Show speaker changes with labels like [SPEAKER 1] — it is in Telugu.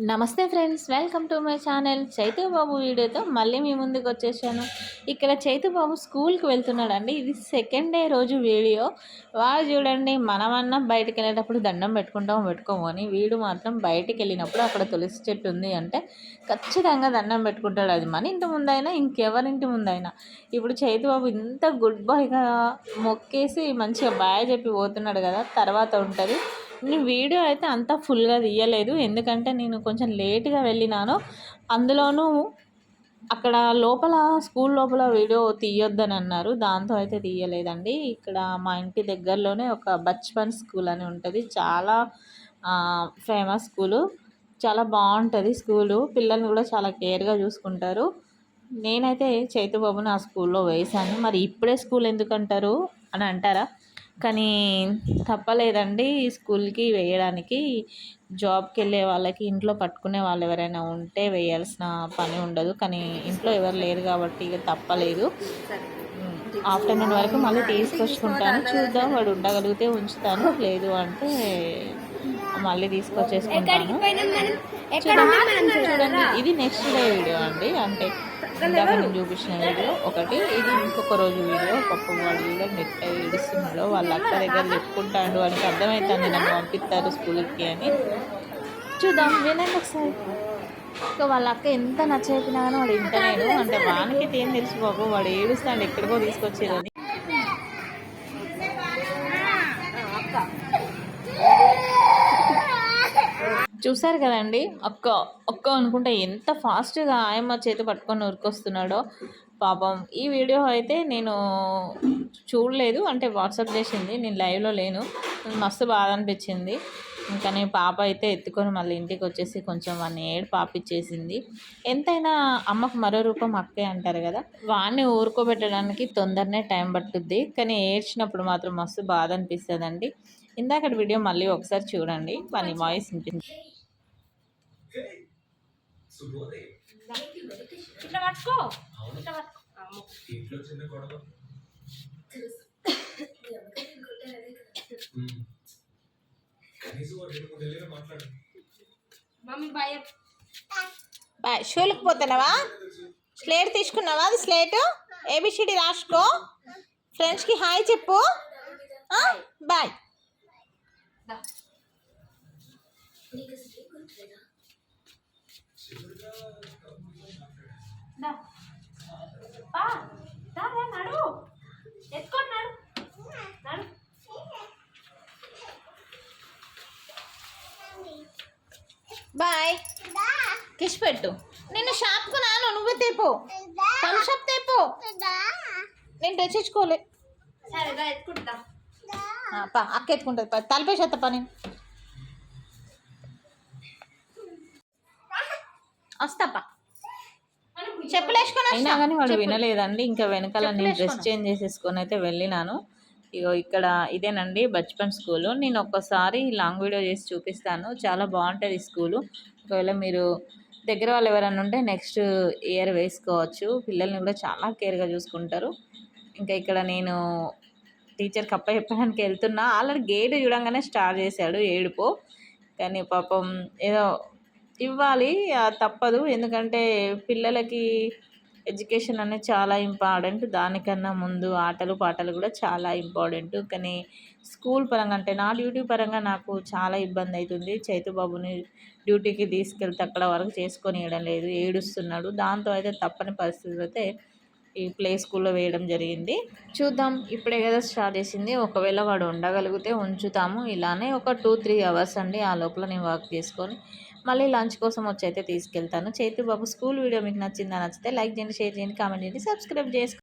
[SPEAKER 1] నమస్తే friends, welcome to my channel. Chaitu Babu వీడియోతో మళ్ళీ మీ ముందుకు వచ్చేసాను. ఇక్కడ చైతు బాబు స్కూల్కి వెళ్తున్నాడండి. ఇది సెకండ్ డే రోజు వీడియో. వాడు చూడండి, మనమన్నా బయటికి వెళ్ళేటప్పుడు దండం పెట్టుకోము అని వీడు మాత్రం బయటికి వెళ్ళినప్పుడు అక్కడ తులసి చెట్టు ఉంది అంటే ఖచ్చితంగా దండం పెట్టుకుంటాడు. అది మన ఇంటి ముందైనా ఇంకెవరింటి ముందైనా. ఇప్పుడు చైతు బాబు ఇంత గుడ్ బాయ్గా మొక్కేసి మంచిగా బాయ్ చెప్పి పోతున్నాడు కదా, తర్వాత ఉంటుంది. నేను వీడియో అయితే అంతా ఫుల్గా తీయలేదు, ఎందుకంటే నేను కొంచెం లేట్గా వెళ్ళినాను. అందులోనూ అక్కడ లోపల స్కూల్ లోపల వీడియో తీయొద్దని అన్నారు, దాంతో అయితే తీయలేదండి. ఇక్కడ మా ఇంటి దగ్గరలోనే ఒక బచ్పన్ స్కూల్ అని ఉంటుంది, చాలా ఫేమస్ స్కూలు, చాలా బాగుంటుంది స్కూలు. పిల్లల్ని కూడా చాలా కేర్గా చూసుకుంటారు. నేనైతే చైతుబాబుని ఆ స్కూల్లో వేశాను. మరి ఇప్పుడే స్కూల్ ఎందుకంటారు అని అంటారా, కానీ తప్పలేదండి స్కూల్కి వేయడానికి. జాబ్కి వెళ్ళే వాళ్ళకి ఇంట్లో పట్టుకునే వాళ్ళు ఎవరైనా ఉంటే వేయాల్సిన పని ఉండదు, కానీ ఇంట్లో ఎవరు లేరు కాబట్టి ఇక తప్పలేదు. ఆఫ్టర్నూన్ వరకు మళ్ళీ తీసుకొచ్చుకుంటాను, చూద్దాం. వాడు ఉండగలిగితే ఉంచుతాను, లేదు అంటే మళ్ళీ తీసుకొచ్చేసుకుంటాను. చూడండి, ఇది నెక్స్ట్ డే వీడియో అండి, అంటే ఇందాక నేను చూపించిన వీడియో ఒకటి, ఇది ఇంకొక రోజు వీడియో. పప్పు వాడు వీడియో నెట్ ఏడుస్తున్నాడు, వాళ్ళ అక్క దగ్గర చెప్పుకుంటాడు, వాడికి అర్థమవుతుంది నన్ను పంపిస్తారు స్కూల్కి అని. చూద్దాం, వినండి ఒకసారి. ఇంకా వాళ్ళ అక్క ఎంత నచ్చయిపోయినా కానీ వాడు ఇంటలేడు, అంటే వానికి ఏం తెలుసు బాబు, వాడు ఏడుస్తాడు ఎక్కడికో తీసుకొచ్చేదని. చూసారు కదండి, ఒక్క అనుకుంటే ఎంత ఫాస్ట్గా ఆయమ్మ చేతి పట్టుకొని ఉరికొస్తున్నాడో పాపం. ఈ వీడియో అయితే నేను చూడలేదు, అంటే వాట్సాప్ చేసింది, నేను లైవ్లో లేను. మస్తు బాధ అనిపించింది. కానీ పాప అయితే ఎత్తుకొని మళ్ళీ ఇంటికి వచ్చేసి కొంచెం వాడిని పాపిచ్చేసింది. ఎంతైనా అమ్మకు మరో రూపం అక్కే అంటారు కదా, వాడిని ఊరుకోబెట్టడానికి తొందరనే టైం పట్టుద్ది, కానీ ఏడ్చినప్పుడు మాత్రం మస్తు బాధ అనిపిస్తుందండి. ఇందాక వీడియో మళ్ళీ ఒకసారి చూడండి, వాని వాయిస్ ఉంటుంది. బాయ్. షూలకు పోతున్నావా? స్లేట్ తీసుకున్నావా? అది స్లేటు ఏబిసిడి రాసుకో, ఫ్రెండ్స్కి హాయ్ చెప్పు, బాయ్. బాయ్. కిష్ పెట్టు. నిన్ను షాప్కు నాను, నువ్వే తేపో, పని షాప్ తేపో, నేను తెచ్చుకోలే. అక్క ఎత్తుకుంటుంది, తలపేసేత్త పని. వస్తాపా, చెప్పులు వేసుకొని అయినా కానీ వాడు వినలేదండి. ఇంకా వెనకాల నేను డ్రెస్ చేంజ్ చేసేసుకొని అయితే వెళ్ళినాను. ఇగో ఇక్కడ ఇదేనండి బచ్పన్ స్కూలు. నేను ఒక్కసారి లాంగ్ వీడియో చేసి చూపిస్తాను, చాలా బాగుంటుంది స్కూలు. ఒకవేళ మీరు దగ్గర వాళ్ళు ఎవరైనా ఉంటే నెక్స్ట్ ఇయర్ వేసుకోవచ్చు. పిల్లల్ని కూడా చాలా కేర్గా చూసుకుంటారు. ఇంకా ఇక్కడ నేను టీచర్కి చెప్పడానికి వెళ్తున్నా, ఆల్రెడీ గేట్ చూడంగానే స్టార్ట్ చేశాడు ఏడుపు. కానీ పాపం ఏదో ఇవ్వాలి, తప్పదు, ఎందుకంటే పిల్లలకి ఎడ్యుకేషన్ అనేది చాలా ఇంపార్టెంట్. దానికన్నా ముందు ఆటలు పాటలు కూడా చాలా ఇంపార్టెంట్. కానీ స్కూల్ పరంగా అంటే నా డ్యూటీ పరంగా నాకు చాలా ఇబ్బంది అవుతుంది. చైతుబాబుని డ్యూటీకి తీసుకెళ్తే అక్కడ వరకు చేసుకొని ఇవ్వడం లేదు, ఏడుస్తున్నాడు. దాంతో అయితే తప్పని పరిస్థితులు అయితే ఈ ప్లే స్కూల్లో వేయడం జరిగింది. చూద్దాం, ఇప్పుడే కదా స్టార్ట్ చేసింది, ఒకవేళ వాడు ఉండగలిగితే ఉంచుతాము. ఇలానే ఒక 2-3 అవర్స్ అండి, ఆ లోపల నేను వర్క్ చేసుకొని మళ్ళీ లంచ్ కోసం వచ్చి అయితే తీసుకెళ్తాను. చైతు బాబు స్కూల్ వీడియో మీకు నచ్చితే లైక్ చేయండి, షేర్ చేయండి, కామెంట్ చేయండి, సబ్స్క్రైబ్ చేసుకోండి.